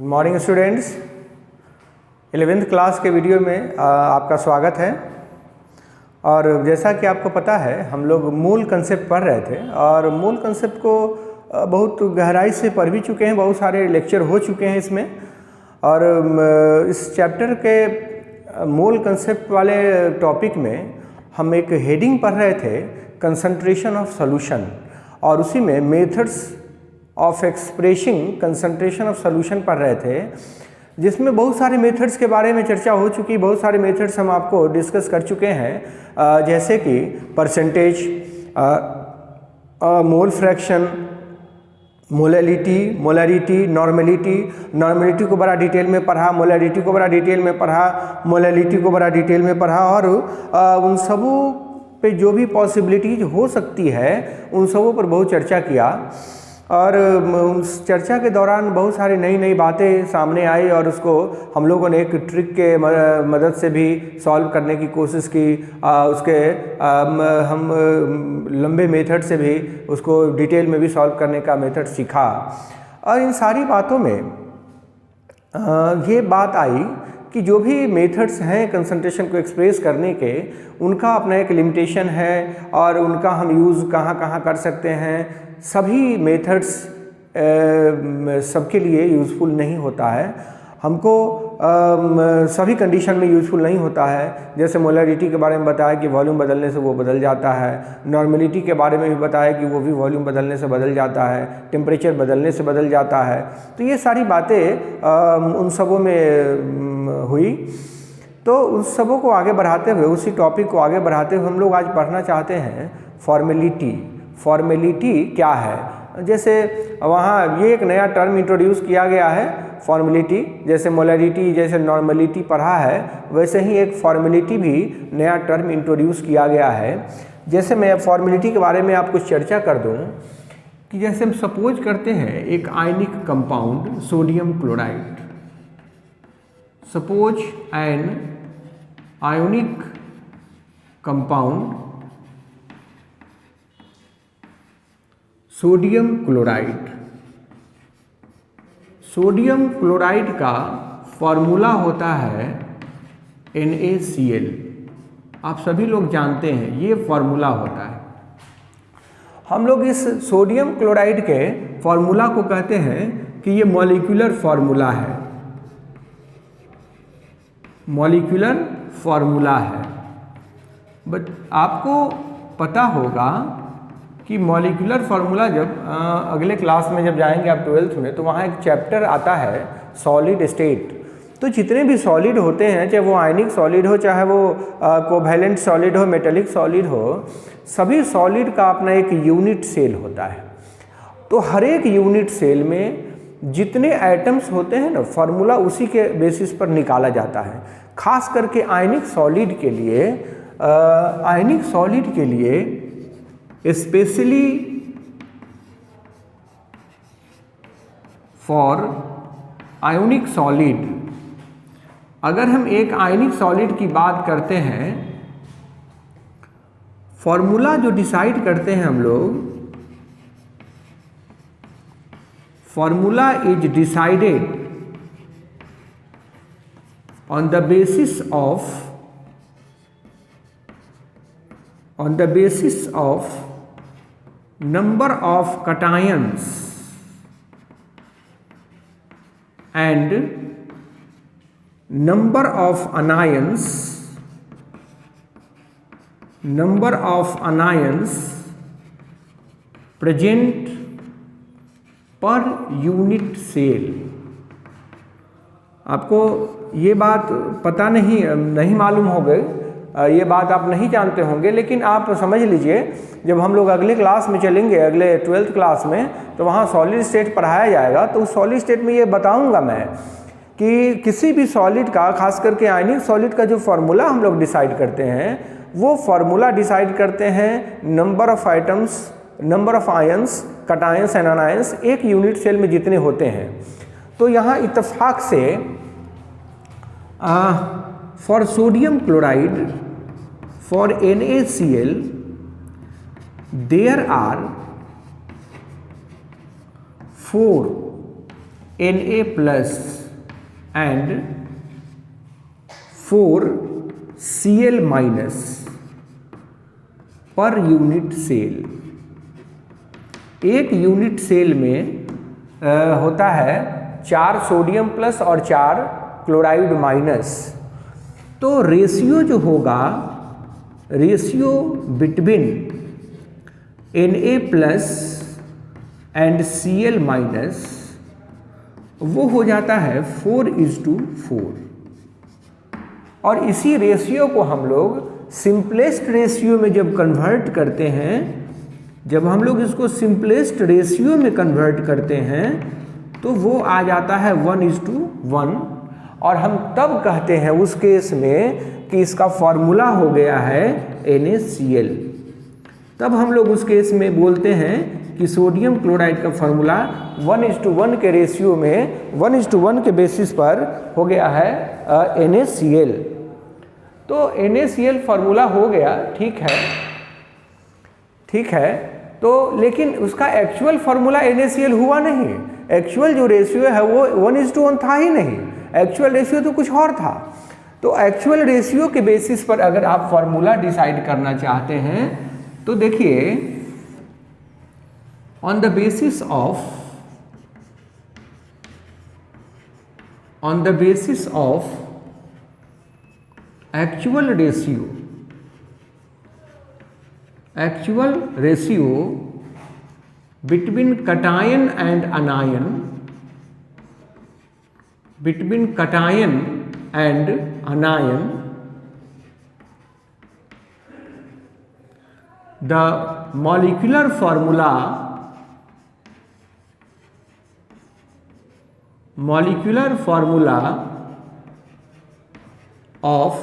Morning students, 11th class के video में आपका स्वागत है। और जैसा कि आपको पता है हम लोग मूल कंसेप्ट पढ़ रहे थे और मूल कंसेप्ट को बहुत गहराई से पढ़ भी चुके हैं, बहुत सारे लेक्चर हो चुके हैं इसमें। और इस चैप्टर के मूल कंसेप्ट वाले टॉपिक में हम एक हेडिंग पढ़ रहे थे, कंसंट्रेशन ऑफ सॉल्यूशन, और उसी में methods of expressing concentration of solution पढ़ रहे थे, जिसमें बहुत सारे मेथड्स के बारे में चर्चा हो चुकी। बहुत सारे मेथड्स हम आपको डिस्कस कर चुके हैं, जैसे कि percentage, mole fraction, molarity, normality को बड़ा डिटेल में पढ़ा, मोलैरिटी को बड़ा डिटेल में पढ़ा, मोलैलिटी को बड़ा डिटेल में पढ़ा, और उन सबों पे जो भी पॉसिबिलिटीज हो सकती है उन सबों पर बहुत चर्चा किया। और उस चर्चा के दौरान बहुत सारी नई बातें सामने आई और उसको हम लोगों ने एक ट्रिक के मदद से भी सॉल्व करने की कोशिश की। हम लंबे मेथड से भी उसको डिटेल में भी सॉल्व करने का मेथड सीखा। और इन सारी बातों में ये बात आई कि जो भी मेथड्स हैं कंसंट्रेशन को एक्सप्रेस करने के, उनका अपना एक लिमिटेशन है और उनका हम यूज़ कहाँ कहाँ कर सकते हैं। सभी मेथड्स सबके लिए यूज़फुल नहीं होता है, हमको सभी कंडीशन में यूज़फुल नहीं होता है। जैसे मोलैरिटी के बारे में बताया कि वॉल्यूम बदलने से वो बदल जाता है, नॉर्मेलिटी के बारे में भी बताया कि वो भी वॉल्यूम बदलने से बदल जाता है, टेम्परेचर बदलने से बदल जाता है। तो ये सारी बातें उन सबों में हुई। तो उस सबों को आगे बढ़ाते हुए, उसी टॉपिक को आगे बढ़ाते हुए हम लोग आज पढ़ना चाहते हैं फॉर्मेलिटी क्या है। जैसे वहाँ ये एक नया टर्म इंट्रोड्यूस किया गया है, फॉर्मेलिटी। जैसे मोलैरिटी, जैसे नॉर्मेलिटी पढ़ा है, वैसे ही एक फॉर्मेलिटी भी नया टर्म इंट्रोड्यूस किया गया है। जैसे मैं फॉर्मेलिटी के बारे में आपको चर्चा कर दूं कि जैसे हम सपोज करते हैं एक ionic compound sodium chloride, suppose an ionic compound sodium chloride. Sodium chloride का फॉर्मूला होता है NaCl। आप सभी लोग जानते हैं ये फॉर्मूला होता है। हम लोग इस सोडियम क्लोराइड के फॉर्मूला को कहते हैं कि ये मॉलिक्यूलर फॉर्मूला है, मॉलिक्यूलर फॉर्मूला है। बट आपको पता होगा कि मॉलिक्यूलर फार्मूला जब अगले क्लास में जब जाएंगे आप 12th में, तो वहाँ एक चैप्टर आता है सॉलिड स्टेट। तो जितने भी सॉलिड होते हैं, चाहे वो आयनिक सॉलिड हो, चाहे वो कोवैलेंट सॉलिड हो, मेटेलिक सॉलिड हो, सभी सॉलिड का अपना एक यूनिट सेल होता है। तो हर एक यूनिट सेल में जितने एटम्स होते हैं ना, फार्मूला उसी के बेसिस पर निकाला जाता है। खास करके आयनिक सॉलिड के लिए स्पेशली फॉर आयोनिक सॉलिड, अगर हम एक आयनिक सॉलिड की बात करते हैं, फॉर्मूला जो डिसाइड करते हैं हम लोग, formula is decided on the basis of number of cations and number of anions present per unit cell। आपको ये बात पता नहीं मालूम हो गई, ये बात आप नहीं जानते होंगे, लेकिन आप समझ लीजिए जब हम लोग अगले क्लास में चलेंगे, अगले 12th क्लास में, तो वहाँ सॉलिड स्टेट पढ़ाया जाएगा। तो उस सॉलिड स्टेट में ये बताऊंगा मैं कि किसी भी सॉलिड का, खास करके आयनिक सॉलिड का जो फार्मूला हम लोग डिसाइड करते हैं, वो फार्मूला डिसाइड करते हैं number of items, number of ions, cations and anions एक यूनिट सेल में जितने होते हैं। तो यहाँ इत्तेफाक से for sodium chloride, for NaCl, there are 4 Na plus and 4 Cl minus per unit cell. एक यूनिट सेल में होता है 4 सोडियम प्लस और 4 क्लोराइड माइनस। तो रेशियो जो होगा, ratio between Na plus and Cl minus वो हो जाता है 4:4। और इसी रेशियो को हम लोग सिंपलेस्ट रेशियो में जब कन्वर्ट करते हैं, जब हम लोग इसको सिंपलेस्ट रेशियो में कन्वर्ट करते हैं तो वो आ जाता है 1:1। और हम तब कहते हैं उस केस में कि इसका फॉर्मूला हो गया है NaCl। तब हम लोग उस केस में बोलते हैं कि सोडियम क्लोराइड का फॉर्मूला 1:1 के रेशियो में 1:1 के बेसिस पर हो गया है NaCl। तो NaCl फॉर्मूला हो गया, ठीक है, ठीक है। तो लेकिन उसका एक्चुअल फॉर्मूला NaCl हुआ नहीं। एक्चुअल जो रेशियो है वो 1:1 था ही नहीं, एक्चुअल रेशियो तो कुछ और था। तो एक्चुअल रेशियो के बेसिस पर अगर आप फॉर्मूला डिसाइड करना चाहते हैं तो देखिए, on the basis of actual ratio between cation and anion, the molecular formula of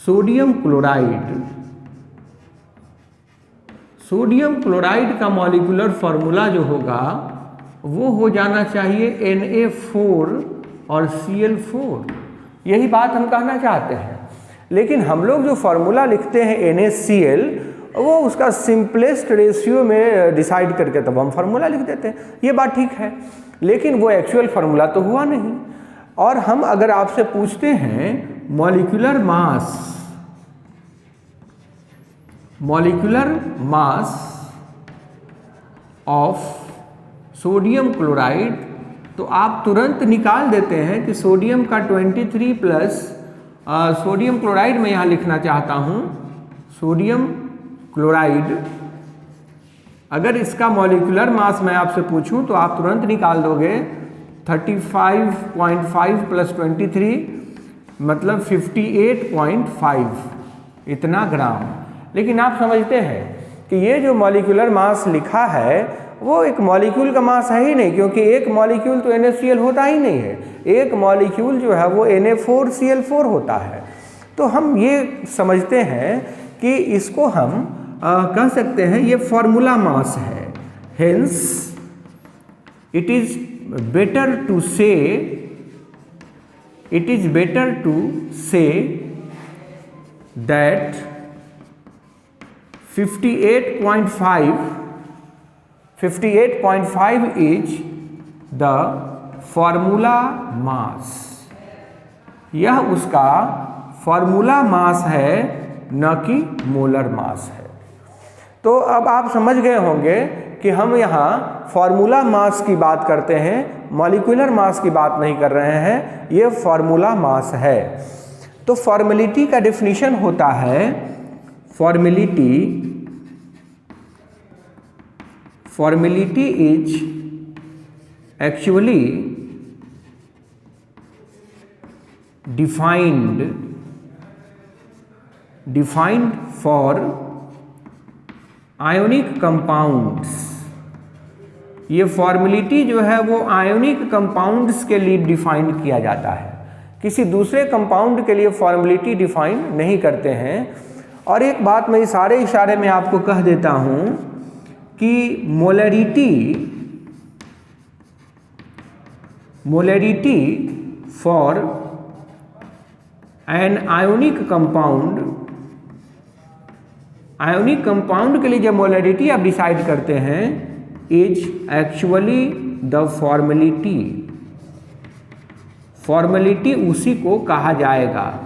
sodium chloride का मॉलिक्यूलर फॉर्मूला जो होगा वो हो जाना चाहिए Na4 और Cl4। यही बात हम कहना चाहते हैं। लेकिन हम लोग जो फॉर्मूला लिखते हैं NaCl, वो उसका सिंपलेस्ट रेशियो में डिसाइड करके तब हम फार्मूला लिख देते हैं। ये बात ठीक है, लेकिन वो एक्चुअल फार्मूला तो हुआ नहीं। और हम अगर आपसे पूछते हैं molecular mass of sodium chloride, तो आप तुरंत निकाल देते हैं कि सोडियम का 23 प्लस सोडियम क्लोराइड में यहाँ लिखना चाहता हूँ, सोडियम क्लोराइड। अगर इसका मॉलिक्यूलर मास मैं आपसे पूछूं तो आप तुरंत निकाल दोगे 35.5 प्लस 23 मतलब 58.5 इतना ग्राम। लेकिन आप समझते हैं कि ये जो मॉलिक्यूलर मास लिखा है वो एक मॉलिक्यूल का मास है ही नहीं, क्योंकि एक मॉलिक्यूल तो NaCl होता ही नहीं है। एक मॉलिक्यूल जो है वो Na4Cl4 होता है। तो हम ये समझते हैं कि इसको हम कह सकते हैं ये फॉर्मूला मास है। Hence it is better to say that 58.5 is the formula mass. यह उसका फॉर्मूला मास है, न कि मोलर मास है। तो अब आप समझ गए होंगे कि हम यहाँ फॉर्मूला मास की बात करते हैं, मॉलिक्यूलर मास की बात नहीं कर रहे हैं। ये फॉर्मूला मास है। तो फॉर्मेलिटी का डेफिनेशन होता है, formality is actually defined for ionic compounds. ये फॉर्मेलिटी जो है वो आयोनिक कंपाउंड्स के लिए डिफाइन किया जाता है, किसी दूसरे कंपाउंड के लिए फॉर्मेलिटी डिफाइन नहीं करते हैं। और एक बात मैं इशारे में आपको कह देता हूँ कि molarity for an ionic compound के लिए जब मोलरिटी आप डिसाइड करते हैं is actually the formality, formality उसी को कहा जाएगा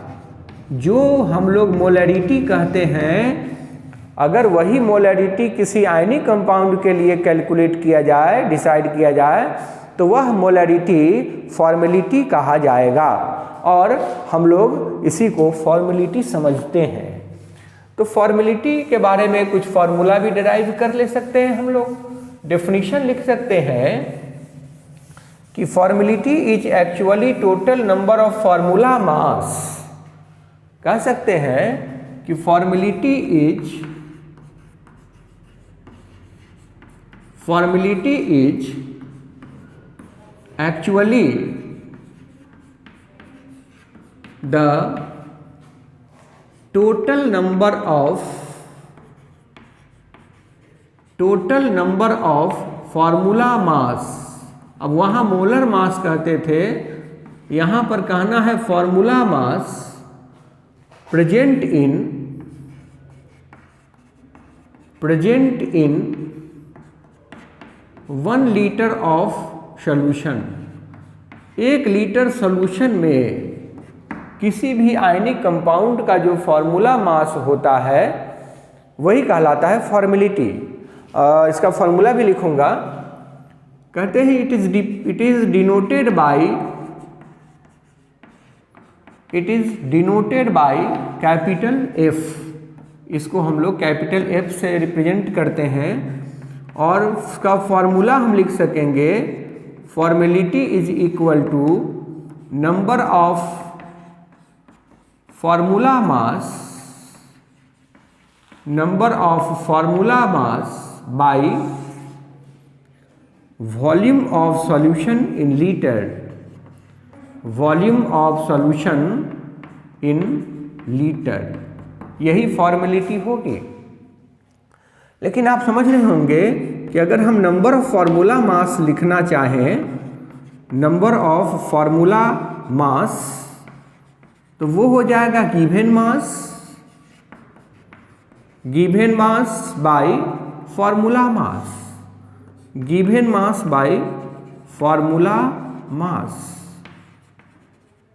जो हम लोग मोलैरिटी कहते हैं। अगर वही मोलैरिटी किसी आयनिक कंपाउंड के लिए कैलकुलेट किया जाए, डिसाइड किया जाए, तो वह मोलैरिटी फॉर्मेलिटी कहा जाएगा और हम लोग इसी को फॉर्मेलिटी समझते हैं। तो फॉर्मेलिटी के बारे में कुछ फार्मूला भी डिराइव कर ले सकते हैं हम लोग। डेफिनेशन लिख सकते हैं कि formality is actually total number of formula मास। कह सकते हैं कि formality is actually the total number of formula मास। अब वहाँ मोलर मास कहते थे, यहाँ पर कहना है formula mass present in 1 litre of solution. 1 litre solution में किसी भी आयनिक कंपाउंड का जो फार्मूला मास होता है वही कहलाता है फॉर्मेलिटी। इसका फार्मूला भी लिखूंगा। कहते हैं it is denoted by capital F. इसको हम लोग कैपिटल एफ से रिप्रेजेंट करते हैं और उसका फार्मूला हम लिख सकेंगे formality is equal to number of formula mass by volume of solution in litre. Volume of solution in litre, यही फॉर्मेलिटी होगी। लेकिन आप समझ रहे होंगे कि अगर हम नंबर ऑफ फार्मूला मास लिखना चाहें, नंबर ऑफ फार्मूला मास, तो वो हो जाएगा given mass by formula mass, given mass by formula mass.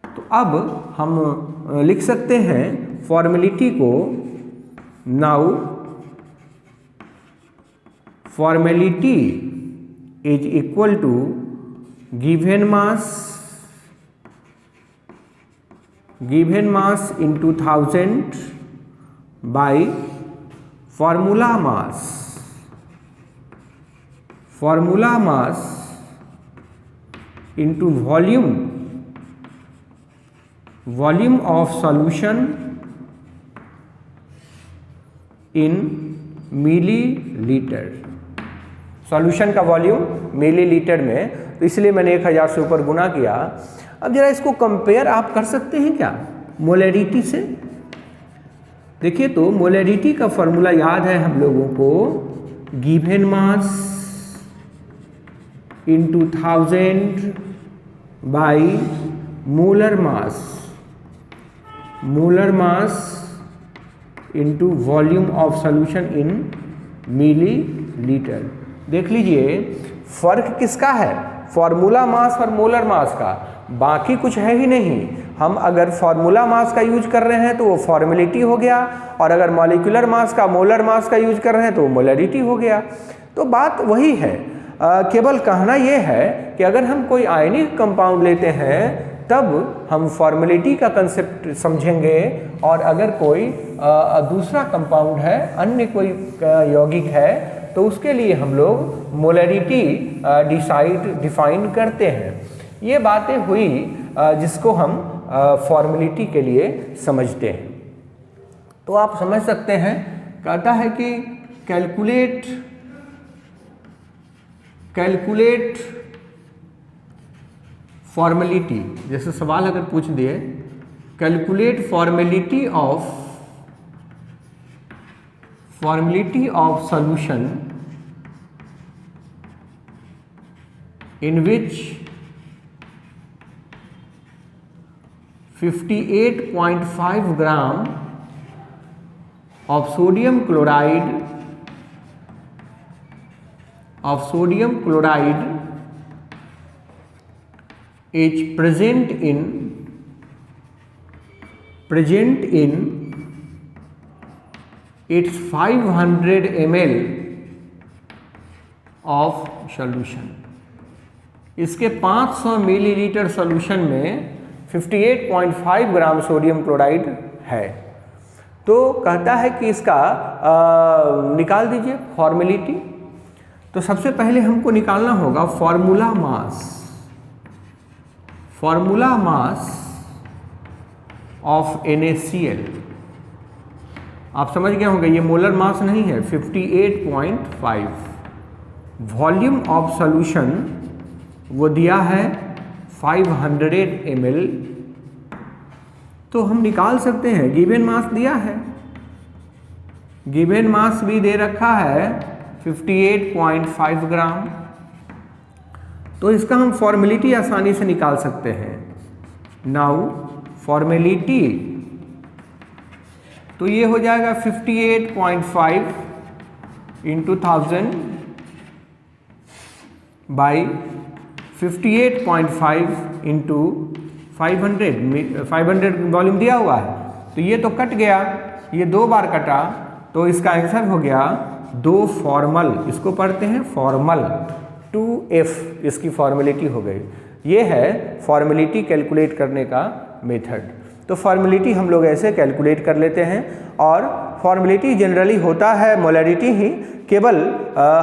तो अब हम लिख सकते हैं फॉर्मेलिटी को, now formality is equal to given mass into 1000 by formula mass into volume of solution in millilitre. Solution का वॉल्यूम मिलीलीटर में, तो इसलिए मैंने 1000 से ऊपर गुना किया। अब जरा इसको कंपेयर आप कर सकते हैं क्या मोलैरिटी से? देखिए, तो मोलैरिटी का फॉर्मूला याद है हम लोगों को, given mass into 1000 by molar mass into volume of solution in millilitre. देख लीजिए फर्क किसका है, फार्मूला मास और मोलर मास का, बाकी कुछ है ही नहीं। हम अगर फार्मूला मास का यूज कर रहे हैं तो वो फॉर्मेलिटी हो गया, और अगर मॉलिक्यूलर मास का, मोलर मास का यूज कर रहे हैं तो वो मोलैरिटी हो गया। तो बात वही है, केवल कहना ये है कि अगर हम कोई आयनिक कंपाउंड लेते हैं तब हम फॉर्मेलिटी का कंसेप्ट समझेंगे, और अगर कोई दूसरा कंपाउंड है, अन्य कोई यौगिक है, तो उसके लिए हम लोग मोलैरिटी डिफाइन करते हैं। ये बातें हुई जिसको हम फॉर्मेलिटी के लिए समझते हैं। तो आप समझ सकते हैं, कहता है कि कैलकुलेट फॉर्मेलिटी, जैसे सवाल अगर पूछ दिए, calculate formality of solution in which 58.5 gram of sodium chloride is present in its 500 ml of solution। इसके 500 मिलीलीटर सॉल्यूशन में 58.5 ग्राम सोडियम क्लोराइड है। तो कहता है कि इसका निकाल दीजिए फॉर्मेलिटी। तो सबसे पहले हमको निकालना होगा फॉर्मूला मास ऑफ NaCl। आप समझ गए होंगे ये मोलर मास नहीं है, 58.5। वॉल्यूम ऑफ सॉल्यूशन वो दिया है 500 ml। तो हम निकाल सकते हैं, गिवन मास दिया है, गिवन मास भी दे रखा है 58.5 ग्राम। तो इसका हम फॉर्मेलिटी आसानी से निकाल सकते हैं। नाउ फॉर्मेलिटी, तो ये हो जाएगा 58.5 इंटू 1000 बाई 58.5 इंटू 500 वॉल्यूम दिया हुआ है। तो ये तो कट गया, ये 2 बार कटा, तो इसका आंसर हो गया 2 फॉर्मल। इसको पढ़ते हैं फॉर्मल, 2F इसकी फॉर्मेलिटी हो गई। ये है फॉर्मेलिटी कैलकुलेट करने का मेथड। तो फॉर्मेलिटी हम लोग ऐसे कैलकुलेट कर लेते हैं। और फॉर्मेलिटी जनरली होता है मोलैरिटी ही, केवल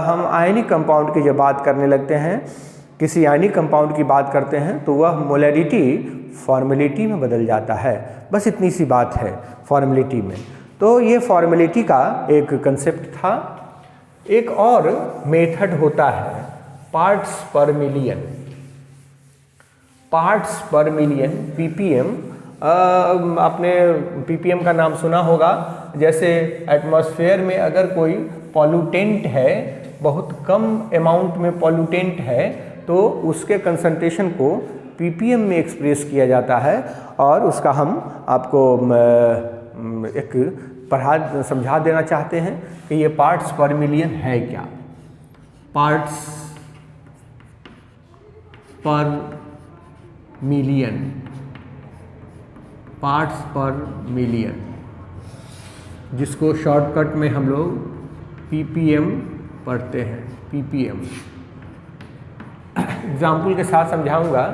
हम आयनिक कंपाउंड की जब बात करने लगते हैं, किसी आयनिक कंपाउंड की बात करते हैं, तो वह मोलैरिटी फॉर्मेलिटी में बदल जाता है। बस इतनी सी बात है फॉर्मेलिटी में। तो ये फॉर्मेलिटी का एक कंसेप्ट था। एक और मेथड होता है पार्ट्स पर मिलियन, ppm। आपने ppm का नाम सुना होगा। जैसे एटमॉस्फेयर में अगर कोई पॉल्यूटेंट है, बहुत कम अमाउंट में पॉल्यूटेंट है, तो उसके कंसंट्रेशन को ppm में एक्सप्रेस किया जाता है। और उसका हम आपको एक समझा देना चाहते हैं कि ये पार्ट्स पर मिलियन है क्या। पार्ट्स पर मिलियन, जिसको शॉर्टकट में हम लोग ppm पढ़ते हैं, ppm। एग्जाम्पल के साथ समझाऊंगा।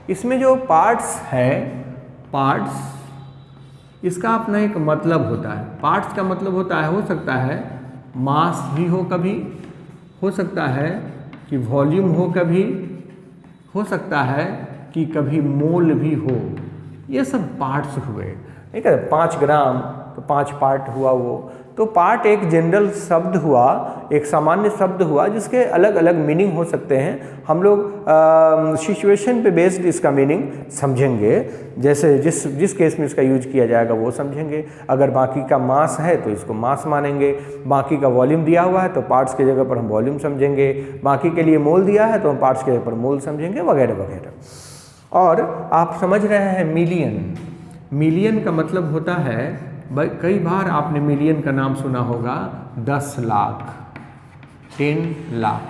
इसमें जो पार्ट्स है, पार्ट्स इसका अपना एक मतलब होता है। पार्ट्स का मतलब होता है, हो सकता है मास भी हो, कभी हो सकता है कि वॉल्यूम हो, कभी हो सकता है कि कभी मोल भी हो। ये सब पार्ट्स हुए। ठीक है, 5 ग्राम तो 5 पार्ट हुआ वो। तो पार्ट एक जनरल शब्द हुआ, एक सामान्य शब्द हुआ, जिसके अलग अलग मीनिंग हो सकते हैं। हम लोग सिचुएशन पे बेस्ड इसका मीनिंग समझेंगे। जैसे जिस केस में इसका यूज किया जाएगा वो समझेंगे। अगर बाकी का मास है तो इसको मास मानेंगे, बाकी का वॉल्यूम दिया हुआ है तो पार्ट्स की जगह पर हम वॉल्यूम समझेंगे, बाकी के लिए मोल दिया है तो हम पार्ट्स की जगह पर मोल समझेंगे, वगैरह वगैरह। और आप समझ रहे हैं मिलियन का मतलब होता है, कई बार आपने मिलियन का नाम सुना होगा, 10 लाख, 10 लाख।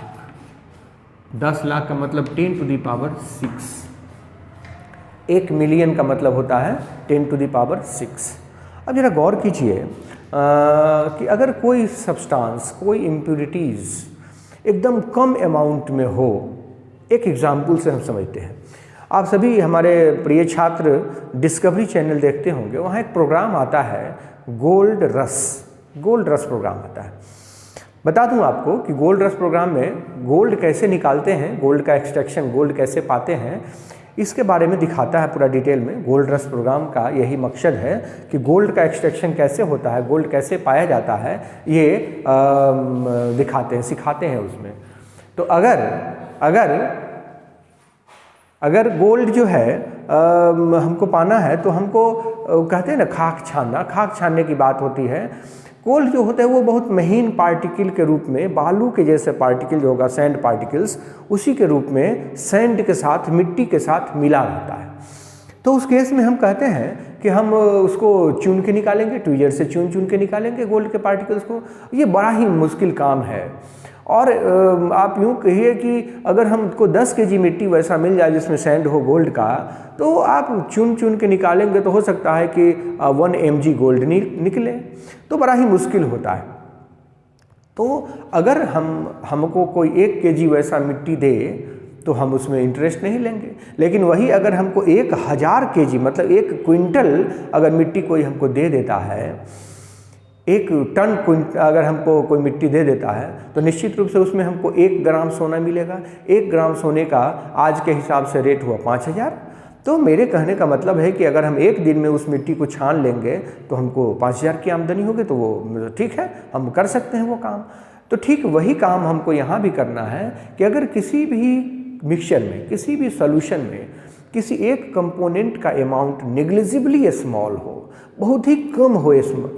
10 लाख का मतलब 10 टू द पावर 6। 1 मिलियन का मतलब होता है 10 टू द पावर 6। अब जरा गौर कीजिए कि अगर कोई सब्सटेंस, कोई इम्प्यूरिटीज़ एकदम कम अमाउंट में हो, एक एग्जाम्पल से हम समझते हैं। आप सभी हमारे प्रिय छात्र डिस्कवरी चैनल देखते होंगे, वहाँ एक प्रोग्राम आता है गोल्ड रश प्रोग्राम आता है। बता दूं आपको कि गोल्ड रश प्रोग्राम में गोल्ड कैसे निकालते हैं, गोल्ड का एक्सट्रैक्शन, गोल्ड कैसे पाते हैं, इसके बारे में दिखाता है पूरा डिटेल में। गोल्ड रश प्रोग्राम का यही मकसद है कि गोल्ड का एक्सट्रैक्शन कैसे होता है, गोल्ड कैसे पाया जाता है, ये दिखाते हैं, सिखाते हैं उसमें। तो अगर गोल्ड जो है हमको पाना है तो हमको कहते हैं ना खाक छानने की बात होती है। गोल्ड जो होता है वो बहुत महीन पार्टिकल के रूप में, बालू के जैसे पार्टिकल जो होगा, सैंड पार्टिकल्स, उसी के रूप में सैंड के साथ, मिट्टी के साथ मिला रहता है। तो उस केस में हम कहते हैं कि हम उसको चुन के निकालेंगे, ट्वीजर से चुन के निकालेंगे गोल्ड के पार्टिकल्स को। ये बड़ा ही मुश्किल काम है और आप यूँ कहिए कि अगर हमको 10 केजी मिट्टी वैसा मिल जाए जिसमें सैंड हो गोल्ड का, तो आप चुन चुन के निकालेंगे तो हो सकता है कि 1 mg गोल्ड निकले, तो बड़ा ही मुश्किल होता है। तो अगर हमको कोई 1 केजी वैसा मिट्टी दे तो हम उसमें इंटरेस्ट नहीं लेंगे, लेकिन वही अगर हमको 1000 केजी मतलब 1 क्विंटल अगर मिट्टी कोई हमको दे देता है, 1 टन अगर हमको कोई मिट्टी दे देता है, तो निश्चित रूप से उसमें हमको 1 ग्राम सोना मिलेगा। 1 ग्राम सोने का आज के हिसाब से रेट हुआ 5000। तो मेरे कहने का मतलब है कि अगर हम एक दिन में उस मिट्टी को छान लेंगे तो हमको 5000 की आमदनी होगी, तो वो ठीक है, हम कर सकते हैं वो काम। तो ठीक वही काम हमको यहाँ भी करना है कि अगर किसी भी मिक्सचर में, किसी भी सॉल्यूशन में किसी एक कंपोनेंट का अमाउंट नेग्लिजिबली स्मॉल हो, बहुत ही कम हो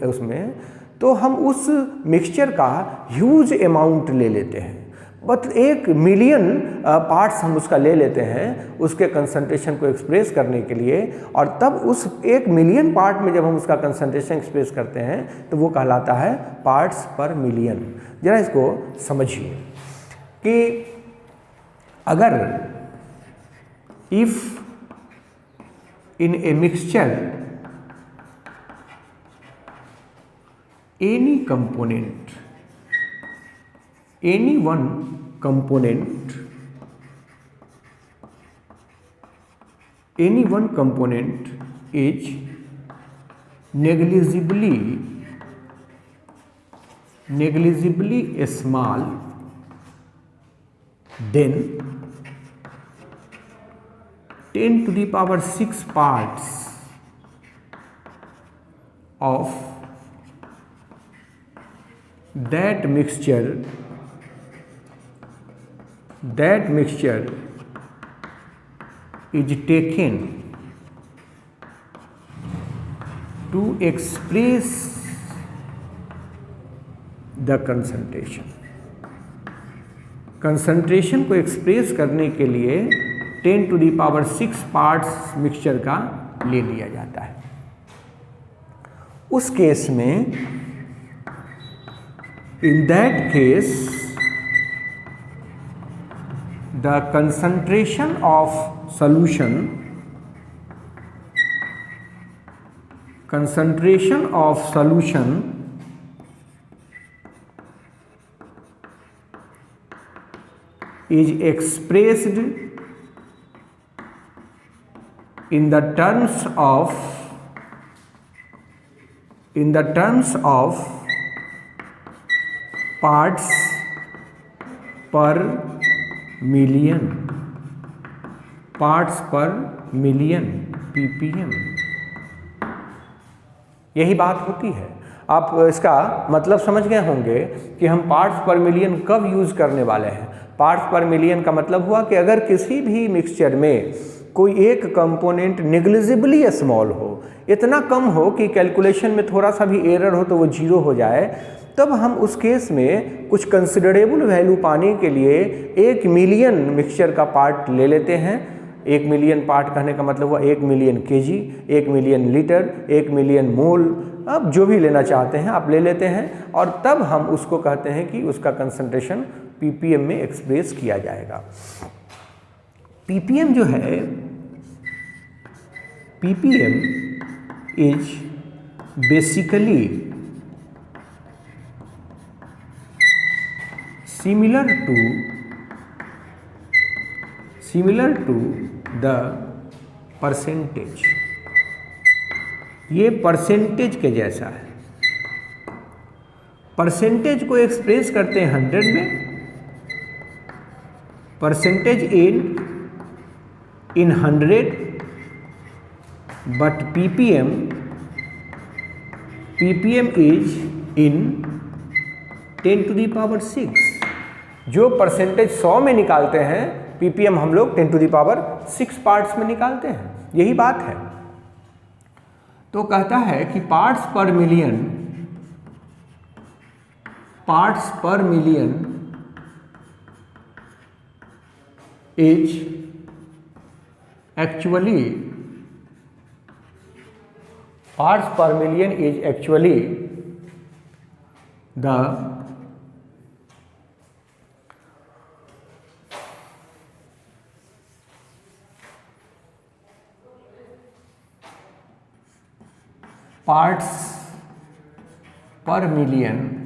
उसमें, तो हम उस मिक्सचर का ह्यूज अमाउंट ले लेते हैं। बट 1 मिलियन पार्ट्स हम उसका ले लेते हैं उसके कंसंट्रेशन को एक्सप्रेस करने के लिए, और तब उस 1 मिलियन पार्ट में जब हम उसका कंसंट्रेशन एक्सप्रेस करते हैं तो वो कहलाता है पार्ट्स पर मिलियन। जरा इसको समझिए कि अगर if in a mixture any one component is negligibly small, then 10 to the power 6 parts of that mixture is taken to express the concentration को एक्सप्रेस करने के लिए 10 to the power 6 parts mixture का ले लिया जाता है। उस केस में in that case the concentration of solution is expressed in the terms of parts पर मिलियन ppm। यही बात होती है। आप इसका मतलब समझ गए होंगे कि हम पार्ट्स पर मिलियन कब यूज़ करने वाले हैं। पार्ट्स पर मिलियन का मतलब हुआ कि अगर किसी भी मिक्सचर में कोई एक कंपोनेंट नेग्लिजिबली स्मॉल हो, इतना कम हो कि कैलकुलेशन में थोड़ा सा भी एरर हो तो वो 0 हो जाए, तब हम उस केस में कुछ कंसिडरेबल वैल्यू पाने के लिए 1 मिलियन मिक्सचर का पार्ट ले लेते हैं। 1 मिलियन पार्ट कहने का मतलब हुआ 1 million KG, 1 million litre, 1 million mole, अब जो भी लेना चाहते हैं आप ले लेते हैं, और तब हम उसको कहते हैं कि उसका कंसंट्रेशन ppm में एक्सप्रेस किया जाएगा। ppm जो है, ppm is basically similar to the percentage. ये परसेंटेज के जैसा है। परसेंटेज को एक्सप्रेस करते हैं 100 में, percentage in 100, but ppm is in 10 to the power 6। जो परसेंटेज 100 में निकालते हैं, ppm हम लोग 10 to the power 6 पार्ट्स में निकालते हैं। यही बात है। तो कहता है कि पार्ट्स पर million is actually the parts per million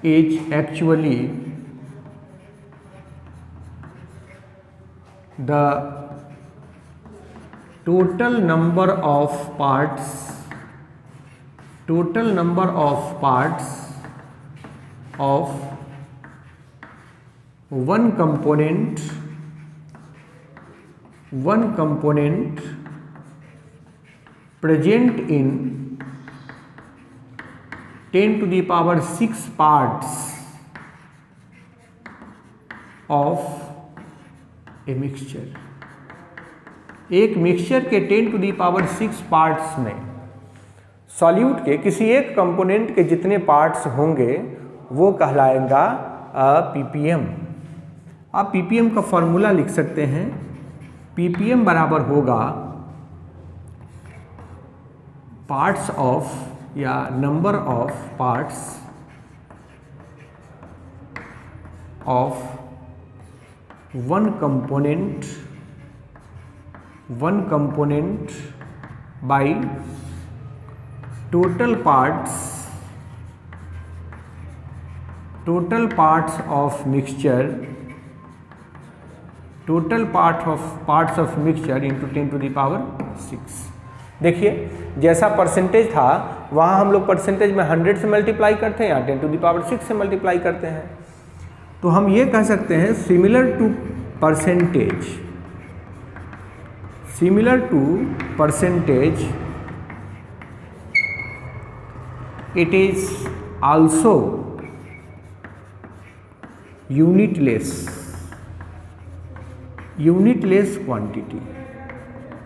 is actually the total number of parts of one component present in 10 to the power 6 parts of a mixture। एक मिक्सचर के 10 टू दी पावर 6 पार्ट्स में solute के किसी एक component के जितने parts होंगे वो कहलाएगा पीपीएम। आप पीपीएम का फॉर्मूला लिख सकते हैं, पीपीएम बराबर होगा पार्ट्स ऑफ या number of parts of one component by total parts of mixture into 10 to the power 6। देखिए जैसा परसेंटेज था वहाँ हम लोग परसेंटेज में 100 से मल्टीप्लाई करते हैं, यहाँ 10 टू दी पावर 6 से मल्टीप्लाई करते हैं। तो हम ये कह सकते हैं similar to percentage it is also unitless quantity.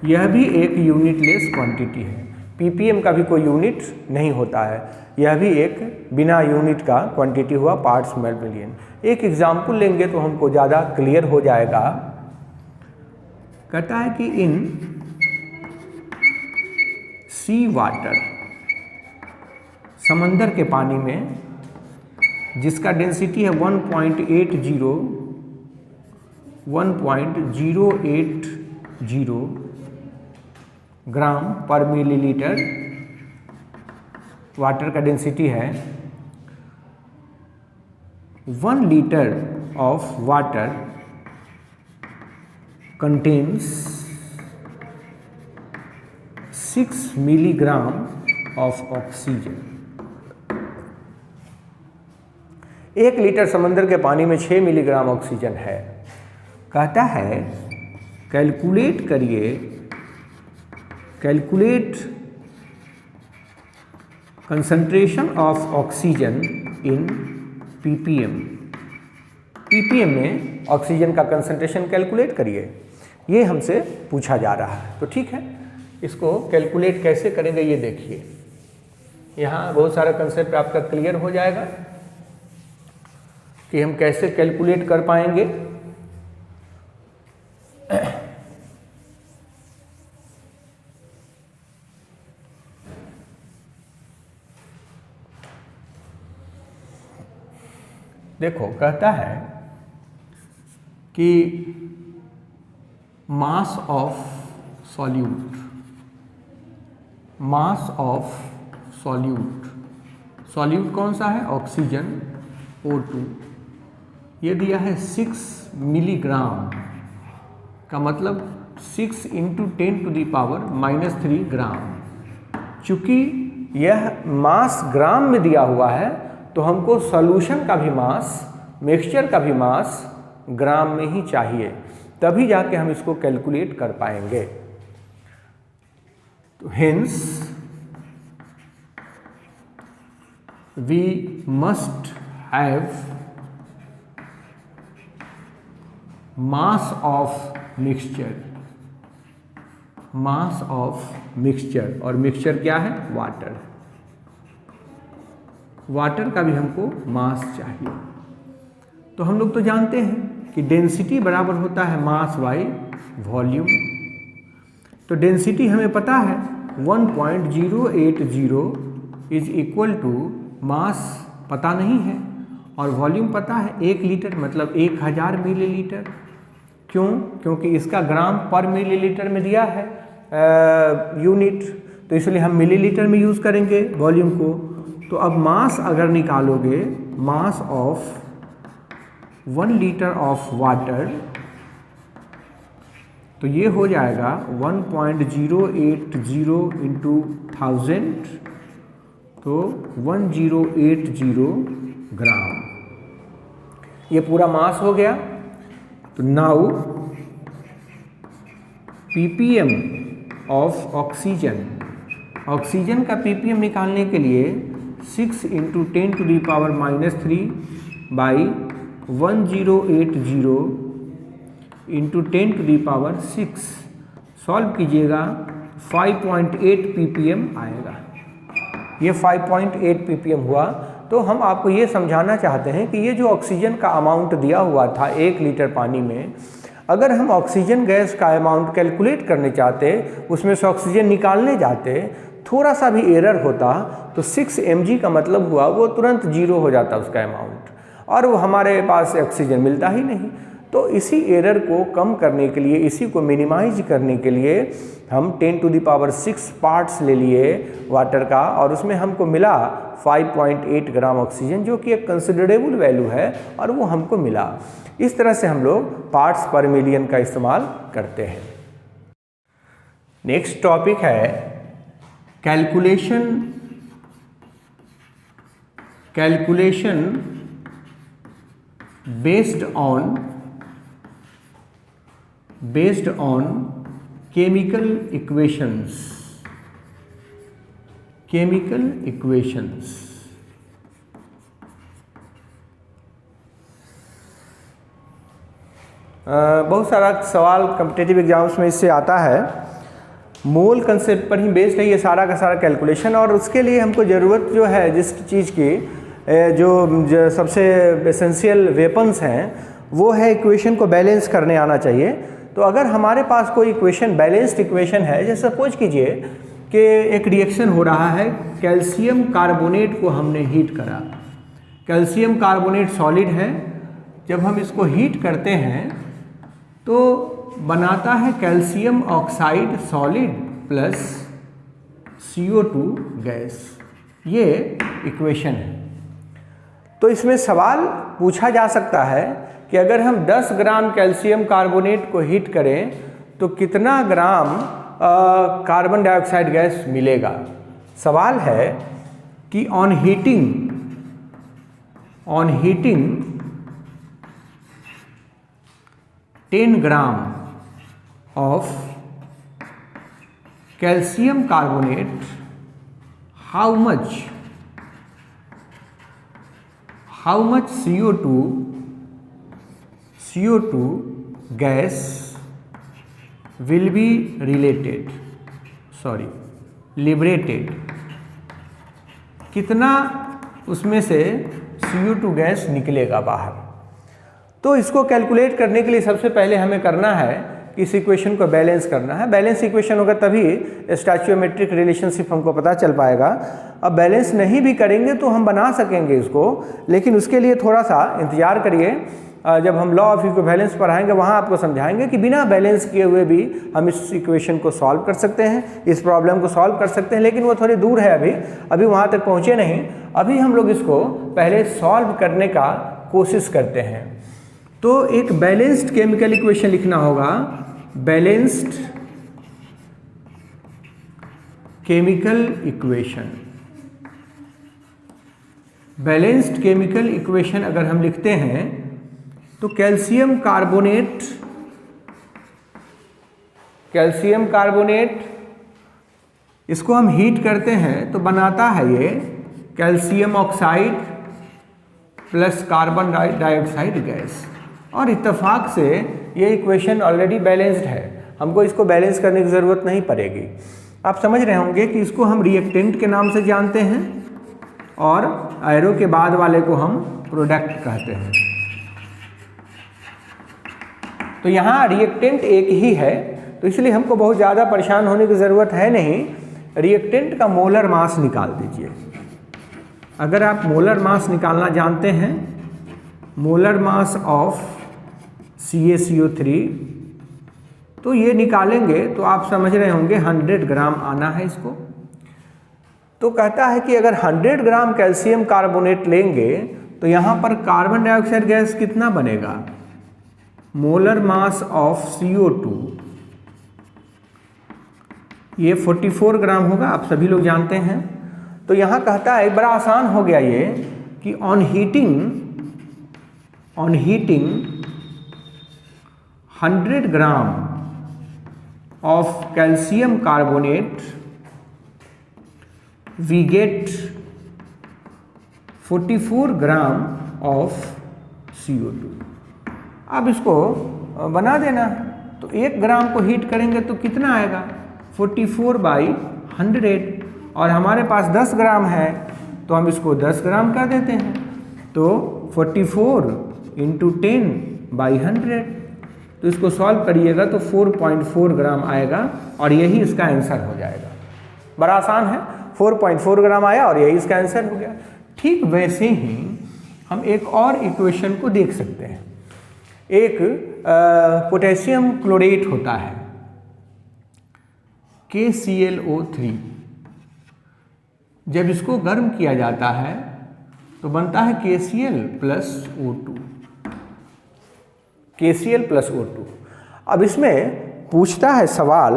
यह भी एक यूनिटलेस क्वांटिटी है। पीपीएम का भी कोई यूनिट नहीं होता है, यह भी एक बिना यूनिट का क्वांटिटी हुआ, पार्ट्स पर मिलियन। एक एग्जाम्पल लेंगे तो हमको ज़्यादा क्लियर हो जाएगा। कहता है कि इन सी वाटर, समंदर के पानी में जिसका डेंसिटी है 1.080 ग्राम पर मिलीलीटर, वाटर का डेंसिटी है। 1 litre of water contains 6 milligram of oxygen। 1 litre समंदर के पानी में 6 मिलीग्राम ऑक्सीजन है। कहता है calculate concentration of oxygen in PPM. Ppm में ऑक्सीजन का कंसंट्रेशन कैलकुलेट करिए, ये हमसे पूछा जा रहा है। तो ठीक है, इसको कैलकुलेट कैसे करेंगे ये देखिए। यहाँ बहुत सारा कंसेप्ट आपका क्लियर हो जाएगा कि हम कैसे कैलकुलेट कर पाएंगे। देखो कहता है कि मास ऑफ सॉल्यूट कौन सा है? Oxygen O2। ये दिया है 6 मिलीग्राम, का मतलब 6 इंटू 10 टू दी पावर -3 ग्राम। चूँकि यह मास ग्राम में दिया हुआ है तो हमको सॉल्यूशन का भी मास, मिक्सचर का भी मास ग्राम में ही चाहिए, तभी जाके हम इसको कैलकुलेट कर पाएंगे। तो hence we must have mass of mixture, और मिक्सचर क्या है? वाटर का भी हमको मास चाहिए। तो हम लोग तो जानते हैं कि डेंसिटी बराबर होता है मास बाई वॉल्यूम। तो डेंसिटी हमें पता है 1.080 इज इक्वल टू मास पता नहीं है, और वॉल्यूम पता है 1 लीटर मतलब 1000 मिलीलीटर। क्यों? क्योंकि इसका ग्राम पर मिलीलीटर में दिया है यूनिट, तो इसलिए हम मिलीलीटर में यूज़ करेंगे वॉल्यूम को। तो अब मास अगर निकालोगे, mass of 1 litre of water, तो ये हो जाएगा 1.080 इंटू 1000, तो 1080 ग्राम, ये पूरा मास हो गया। तो now ppm of oxygen, oxygen का पीपीएम निकालने के लिए 6 इंटू 10⁻³ बाई 1080 इंटू 10⁶ सॉल्व कीजिएगा 5.8 ppm आएगा। ये 5.8 ppm हुआ। तो हम आपको ये समझाना चाहते हैं कि ये जो ऑक्सीजन का अमाउंट दिया हुआ था 1 लीटर पानी में, अगर हम ऑक्सीजन गैस का अमाउंट कैलकुलेट करने चाहते, उसमें से ऑक्सीजन निकालने जाते, थोड़ा सा भी एरर होता तो 6 mg का मतलब हुआ वो तुरंत जीरो हो जाता उसका अमाउंट, और वो हमारे पास ऑक्सीजन मिलता ही नहीं। तो इसी एरर को कम करने के लिए, इसी को मिनिमाइज करने के लिए हम 10⁶ पार्ट्स ले लिए वाटर का, और उसमें हमको मिला 5.8 ग्राम ऑक्सीजन, जो कि एक कंसिडरेबल वैल्यू है, और वो हमको मिला। इस तरह से हम लोग पार्ट्स पर मिलियन का इस्तेमाल करते हैं। नेक्स्ट टॉपिक है calculation based on chemical equations। बहुत सारा सवाल कॉम्पिटिटिव एग्जाम्स में इससे आता है। मोल कंसेप्ट पर ही बेस्ड है ये सारा का सारा कैलकुलेशन, और उसके लिए हमको ज़रूरत जो है जिस चीज़ की, जो सबसे एसेंशियल वेपन्स हैं, वो है इक्वेशन को बैलेंस करने आना चाहिए। तो अगर हमारे पास कोई इक्वेशन, बैलेंस्ड इक्वेशन है, जैसे सपोज कीजिए कि एक रिएक्शन हो रहा है, कैल्शियम कार्बोनेट को हमने हीट करा, कैल्शियम कार्बोनेट सॉलिड है, जब हम इसको हीट करते हैं तो बनाता है calcium oxide solid plus CO2 gas, ये इक्वेशन है। तो इसमें सवाल पूछा जा सकता है कि अगर हम 10 ग्राम कैल्शियम कार्बोनेट को हीट करें तो कितना ग्राम कार्बन डाइऑक्साइड गैस मिलेगा। सवाल है कि on heating 10 gram of calcium carbonate, how much CO2 gas will be liberated, कितना उसमें से CO2 गैस निकलेगा बाहर। तो इसको कैलकुलेट करने के लिए सबसे पहले हमें करना है कि इस इक्वेशन को बैलेंस करना है। बैलेंस इक्वेशन होगा तभी स्टैचियोमेट्रिक रिलेशनशिप हमको पता चल पाएगा। अब बैलेंस नहीं भी करेंगे तो हम बना सकेंगे इसको, लेकिन उसके लिए थोड़ा सा इंतजार करिए। जब हम लॉ ऑफ इक्विवेलेंस पढ़ाएंगे वहाँ आपको समझाएंगे कि बिना बैलेंस किए हुए भी हम इस इक्वेशन को सॉल्व कर सकते हैं, इस प्रॉब्लम को सॉल्व कर सकते हैं, लेकिन वो थोड़ी दूर है, अभी वहाँ तक पहुँचे नहीं। अभी हम लोग इसको पहले सॉल्व करने का कोशिश करते हैं। तो एक बैलेंस्ड केमिकल इक्वेशन लिखना होगा, balanced chemical equation. Balanced chemical equation अगर हम लिखते हैं तो कैल्शियम कार्बोनेट इसको हम हीट करते हैं तो बनाता है ये calcium oxide plus carbon dioxide gas, और इत्तेफाक से ये इक्वेशन ऑलरेडी बैलेंस्ड है, हमको इसको बैलेंस करने की ज़रूरत नहीं पड़ेगी। आप समझ रहे होंगे कि इसको हम रिएक्टेंट के नाम से जानते हैं और एरो के बाद वाले को हम प्रोडक्ट कहते हैं। तो यहाँ रिएक्टेंट एक ही है, तो इसलिए हमको बहुत ज़्यादा परेशान होने की ज़रूरत है नहीं। रिएक्टेंट का मोलर मास निकाल दीजिए। अगर आप मोलर मास निकालना जानते हैं, मोलर मास ऑफ CaCO3, तो ये निकालेंगे तो आप समझ रहे होंगे 100 ग्राम आना है इसको। तो कहता है कि अगर 100 ग्राम कैल्शियम कार्बोनेट लेंगे तो यहाँ पर कार्बन डाइऑक्साइड गैस कितना बनेगा, मोलर मास ऑफ CO2 ये 44 ग्राम होगा, आप सभी लोग जानते हैं। तो यहाँ कहता है, बड़ा आसान हो गया ये, कि on heating 100 gram of calcium carbonate we get 44 gram of CO2। अब इसको बना देना, तो 1 ग्राम को हीट करेंगे तो कितना आएगा, 44/100, और हमारे पास 10 ग्राम है तो हम इसको 10 ग्राम कर देते हैं, तो 44 × 10/100, तो इसको सॉल्व करिएगा तो 4.4 ग्राम आएगा और यही इसका आंसर हो जाएगा। बड़ा आसान है, 4.4 ग्राम आया और यही इसका आंसर हो गया। ठीक वैसे ही हम एक और इक्वेशन को देख सकते हैं। एक पोटेशियम क्लोरेट होता है KClO3, जब इसको गर्म किया जाता है तो बनता है KCl+O2, KCl+O2। अब इसमें पूछता है सवाल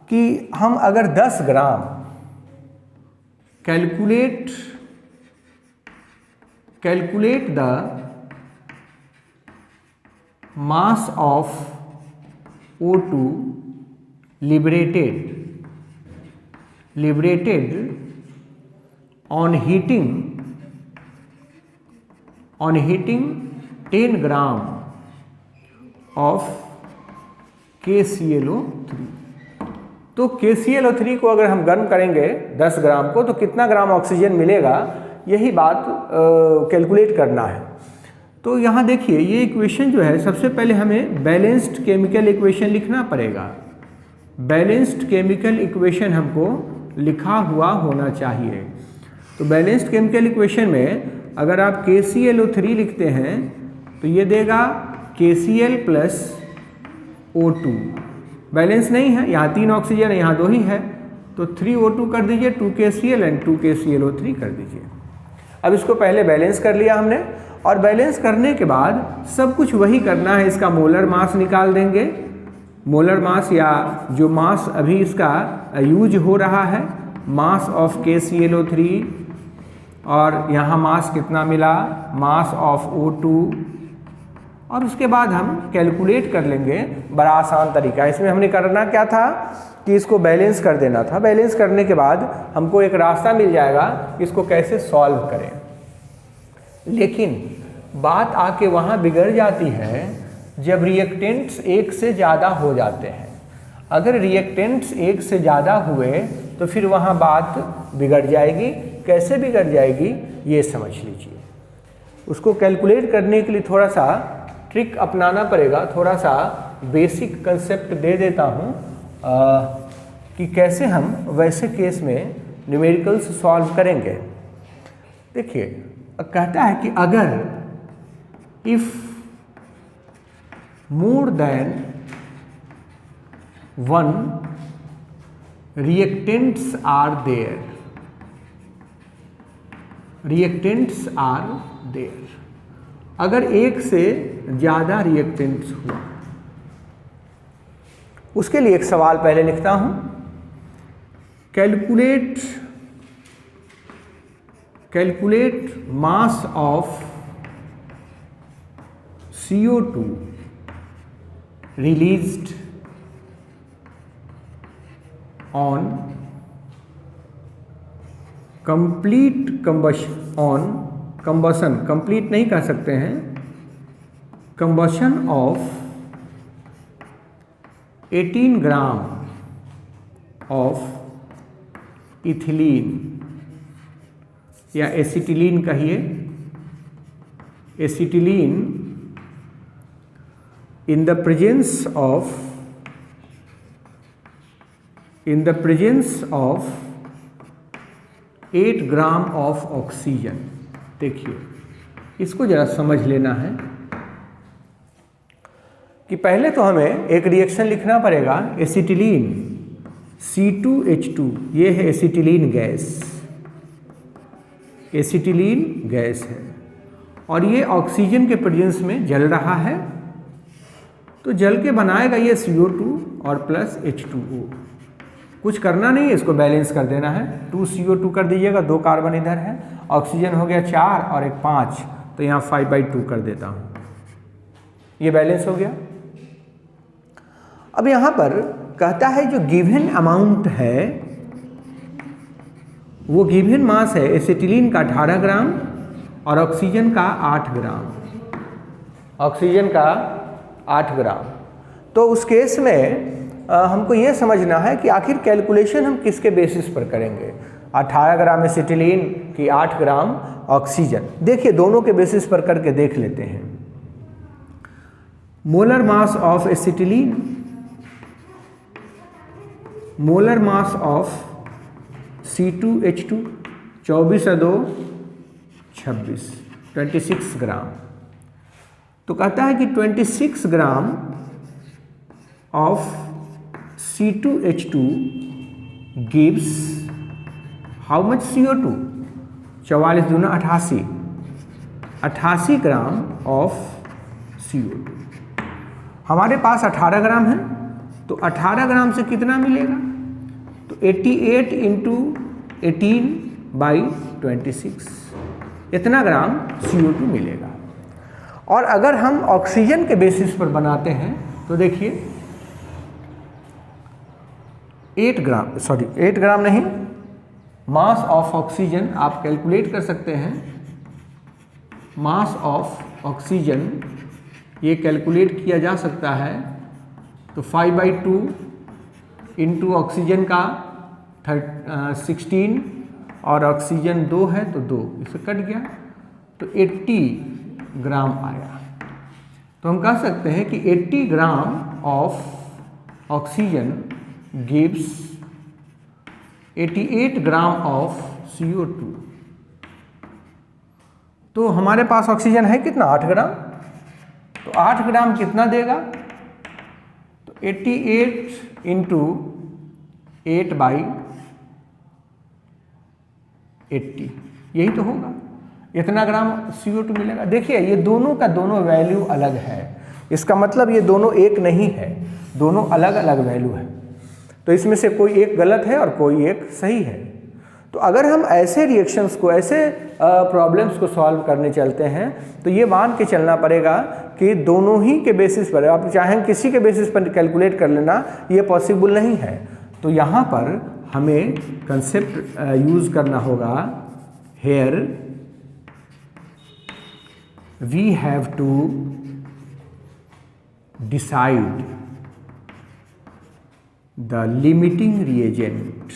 कि हम अगर 10 gram calculate the mass of O2 liberated on heating 10 gram of KClO3, तो KClO3 को अगर हम गर्म करेंगे 10 ग्राम को तो कितना ग्राम ऑक्सीजन मिलेगा, यही बात कैलकुलेट करना है। तो यहाँ देखिए ये इक्वेशन जो है, सबसे पहले हमें बैलेंस्ड केमिकल इक्वेशन लिखना पड़ेगा। बैलेंस्ड केमिकल इक्वेशन हमको लिखा हुआ होना चाहिए। तो बैलेंस्ड केमिकल इक्वेशन में अगर आप KClO3 लिखते हैं तो ये देगा KCl+O2, बैलेंस नहीं है, यहाँ 3 ऑक्सीजन है, यहाँ 2 ही है, तो 3O2 कर दीजिए, 2KCl एंड 2KClO3 कर दीजिए। अब इसको पहले बैलेंस कर लिया हमने, और बैलेंस करने के बाद सब कुछ वही करना है, इसका मोलर मास निकाल देंगे। मोलर मास या जो मास अभी इसका यूज हो रहा है, मास ऑफ KClO3, और यहाँ मास कितना मिला, मास ऑफ O2, और उसके बाद हम कैलकुलेट कर लेंगे। बड़ा आसान तरीका, इसमें हमने करना क्या था कि इसको बैलेंस कर देना था। बैलेंस करने के बाद हमको एक रास्ता मिल जाएगा इसको कैसे सॉल्व करें। लेकिन बात आके वहाँ बिगड़ जाती है जब रिएक्टेंट्स 1 से ज़्यादा हो जाते हैं। अगर रिएक्टेंट्स 1 से ज़्यादा हुए तो फिर वहाँ बात बिगड़ जाएगी। कैसे बिगड़ जाएगी ये समझ लीजिए। उसको कैलकुलेट करने के लिए थोड़ा सा ट्रिक अपनाना पड़ेगा, थोड़ा सा बेसिक कंसेप्ट दे देता हूँ कि कैसे हम वैसे केस में न्यूमेरिकल्स सॉल्व करेंगे। देखिए कहता है कि अगर if more than 1 reactants are there, reactants are there, अगर 1 से ज़्यादा रिएक्टेंट्स हुआ, उसके लिए एक सवाल पहले लिखता हूं। Calculate mass of CO2 released on complete combustion, complete नहीं कह सकते हैं, combustion of 18 gram of ethylene या एसिटिलीन कहिए, acetylene in the presence of 8 gram of oxygen. देखिए इसको जरा समझ लेना है। कि पहले तो हमें एक रिएक्शन लिखना पड़ेगा एसिटिलीन C2H2, ये है एसिटिलीन गैस, एसिटिलीन गैस है और ये ऑक्सीजन के प्रेजेंस में जल रहा है, तो जल के बनाएगा ये CO2 और प्लस H2O। कुछ करना नहीं है, इसको बैलेंस कर देना है, 2 CO2 कर दीजिएगा, 2 कार्बन इधर है, ऑक्सीजन हो गया 4 और एक 5, तो यहाँ 5/2 कर देता हूँ, ये बैलेंस हो गया। अब यहाँ पर कहता है जो गिवन अमाउंट है वो गिवन मास है एसिटिलीन का 18 ग्राम और ऑक्सीजन का 8 ग्राम, ऑक्सीजन का 8 ग्राम। तो उस केस में हमको ये समझना है कि आखिर कैलकुलेशन हम किसके बेसिस पर करेंगे, 18 ग्राम एसिटिलीन की 8 ग्राम ऑक्सीजन। देखिए दोनों के बेसिस पर करके देख लेते हैं। Molar mass of acetylene, molar mass of C2H2 24 और 2 26, 26 ग्राम। तो कहता है कि 26 gram of C2H2 gives how much CO2? 44 दूना 88, 88 ग्राम ऑफ CO2। हमारे पास 18 ग्राम है, तो 18 ग्राम से कितना मिलेगा, तो 88 इंटू 18/26, इतना ग्राम CO2 मिलेगा। और अगर हम ऑक्सीजन के बेसिस पर बनाते हैं तो देखिए 8 ग्राम नहीं, मास ऑफ ऑक्सीजन आप कैलकुलेट कर सकते हैं, मास ऑफ ऑक्सीजन ये कैलकुलेट किया जा सकता है, तो 5/2 इंटू ऑक्सीजन का 16 और ऑक्सीजन 2 है तो 2, इसे कट गया तो 80 ग्राम आया। तो हम कह सकते हैं कि 80 gram of oxygen gives 88 gram of CO2। तो हमारे पास ऑक्सीजन है कितना, 8 ग्राम, तो 8 ग्राम कितना देगा, तो 88 इंटू 8/80, यही तो होगा, इतना ग्राम CO2 मिलेगा। देखिए ये दोनों का दोनों वैल्यू अलग है, इसका मतलब ये दोनों एक नहीं है, दोनों अलग अलग वैल्यू है, तो इसमें से कोई एक गलत है और कोई एक सही है। तो अगर हम ऐसे रिएक्शंस को, ऐसे प्रॉब्लम्स को सॉल्व करने चलते हैं तो ये मान के चलना पड़ेगा कि दोनों ही के बेसिस पर, आप चाहें किसी के बेसिस पर कैलकुलेट कर लेना, ये पॉसिबल नहीं है। तो यहाँ पर हमें कंसेप्ट यूज़ करना होगा, here we have to decide the limiting reagent.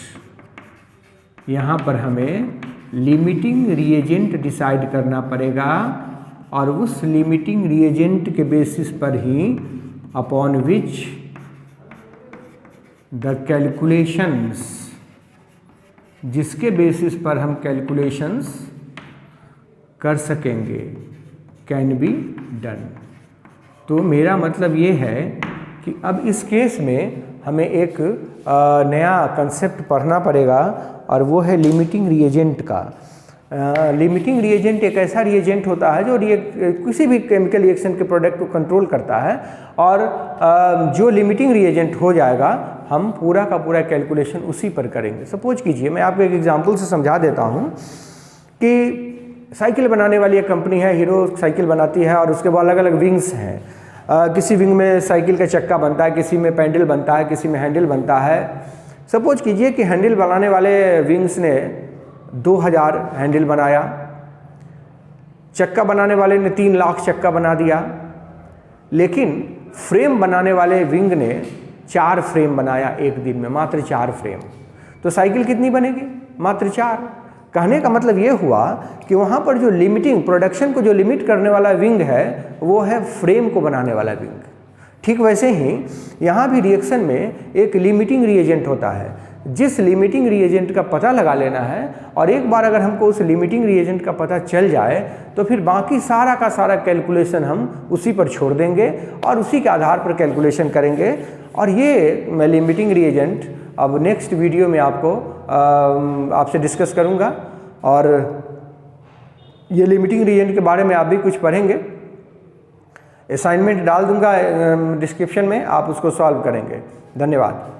यहाँ पर हमें लिमिटिंग रिएजेंट डिसाइड करना पड़ेगा और उस लिमिटिंग रिएजेंट के बेसिस पर ही अपॉन विच द कैलकुलेशंस, जिसके बेसिस पर हम कैलकुलेशंस कर सकेंगे, कैन बी डन। तो मेरा मतलब ये है कि अब इस केस में हमें एक नया कंसेप्ट पढ़ना पड़ेगा और वो है लिमिटिंग रिएजेंट का। लिमिटिंग रिएजेंट एक ऐसा रिएजेंट होता है जो किसी भी केमिकल रिएक्शन के प्रोडक्ट को कंट्रोल करता है, और जो लिमिटिंग रिएजेंट हो जाएगा हम पूरा का पूरा कैलकुलेशन उसी पर करेंगे। सपोज कीजिए, मैं आपको एक एग्जांपल से समझा देता हूँ कि साइकिल बनाने वाली एक कंपनी है, हीरो साइकिल बनाती है और उसके बाद अलग अलग विंग्स हैं। किसी विंग में साइकिल का चक्का बनता है, किसी में पैडल बनता है, किसी में हैंडल बनता है। सपोज कीजिए कि हैंडल बनाने वाले विंग्स ने 2000 हैंडल बनाया, चक्का बनाने वाले ने 3 लाख चक्का बना दिया, लेकिन फ्रेम बनाने वाले विंग ने 4 फ्रेम बनाया एक दिन में, मात्र 4 फ्रेम। तो साइकिल कितनी बनेगी, मात्र 4। कहने का मतलब ये हुआ कि वहाँ पर जो लिमिटिंग, प्रोडक्शन को जो लिमिट करने वाला विंग है वो है फ्रेम को बनाने वाला विंग। ठीक वैसे ही यहाँ भी रिएक्शन में एक लिमिटिंग रिएजेंट होता है जिस लिमिटिंग रिएजेंट का पता लगा लेना है, और एक बार अगर हमको उस लिमिटिंग रिएजेंट का पता चल जाए तो फिर बाकी सारा का सारा कैलकुलेशन हम उसी पर छोड़ देंगे और उसी के आधार पर कैलकुलेशन करेंगे। और ये मैं लिमिटिंग रिएजेंट अब नेक्स्ट वीडियो में आपसे डिस्कस करूँगा, और ये लिमिटिंग रिएजेंट के बारे में आप भी कुछ पढ़ेंगे। असाइनमेंट डाल दूंगा डिस्क्रिप्शन में, आप उसको सॉल्व करेंगे। धन्यवाद।